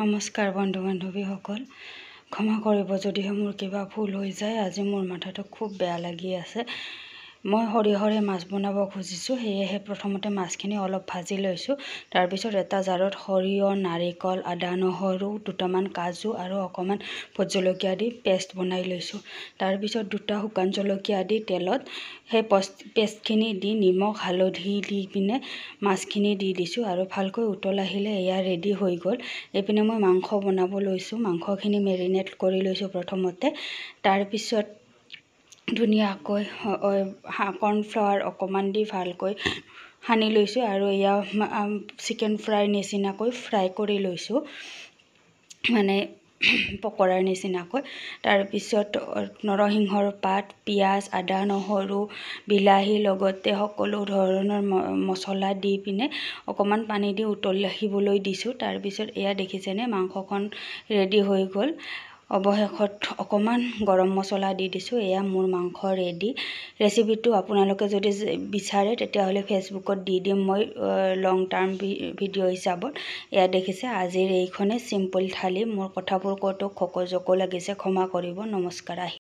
নমস্কাৰ বন্ধু বান্ধৱীসকল, ক্ষমা কৰিব যদিহে মোৰ কিবা ভুল হৈ যায়। আজি মোৰ মাথাটো খুব বেয়া লাগি আছে। মই সৰিয়হৰে মাছ বনাব খুজিছোঁ, সেয়েহে প্ৰথমতে মাছখিনি অলপ ভাজি লৈছোঁ। তাৰপিছত এটা জাৰত সৰিয়হ, নাৰিকল, আদা, নহৰু, দুটামান কাজু আৰু অকণমান ভোট জলকীয়া দি পেষ্ট বনাই লৈছোঁ। তাৰপিছত দুটা শুকান জলকীয়া দি তেলত সেই পেষ্টখিনি দি নিমখ হালধি দি পিনে মাছখিনি দি দিছোঁ আৰু ভালকৈ উতল আহিলে এয়া ৰেডি হৈ গ'ল। এইপিনে মই মাংস বনাব লৈছোঁ। মাংসখিনি মেৰিনেট কৰি লৈছোঁ প্ৰথমতে। তাৰপিছত ধুনীয়াকৈ কৰ্ণফ্লাৱাৰ অকণমান দি ভালকৈ সানি লৈছোঁ আৰু এয়া চিকেন ফ্ৰাইৰ নিচিনাকৈ ফ্ৰাই কৰি লৈছোঁ, মানে পকৰাৰ নিচিনাকৈ। তাৰপিছত নৰসিংহৰ পাত, পিঁয়াজ, আদা, নহৰু, বিলাহী লগতে সকলো ধৰণৰ মছলা দি পিনে অকণমান পানী দি উতলি আহিবলৈ দিছোঁ। তাৰপিছত এয়া দেখিছেনে, মাংসখন ৰেডি হৈ গ'ল। অৱশেষত অকণমান গৰম মছলা দি দিছোঁ। এয়া মোৰ মাংস ৰেডি। ৰেচিপিটো আপোনালোকে যদি বিচাৰে তেতিয়াহ'লে ফেচবুকত দি দিম মই লং টাৰ্ম ভিডিঅ' হিচাপত। এয়া দেখিছে, আজিৰ এইখনে চিম্পল থালি। মোৰ কথাবোৰ কতো খকজকো লাগিছে, ক্ষমা কৰিব। নমস্কাৰ।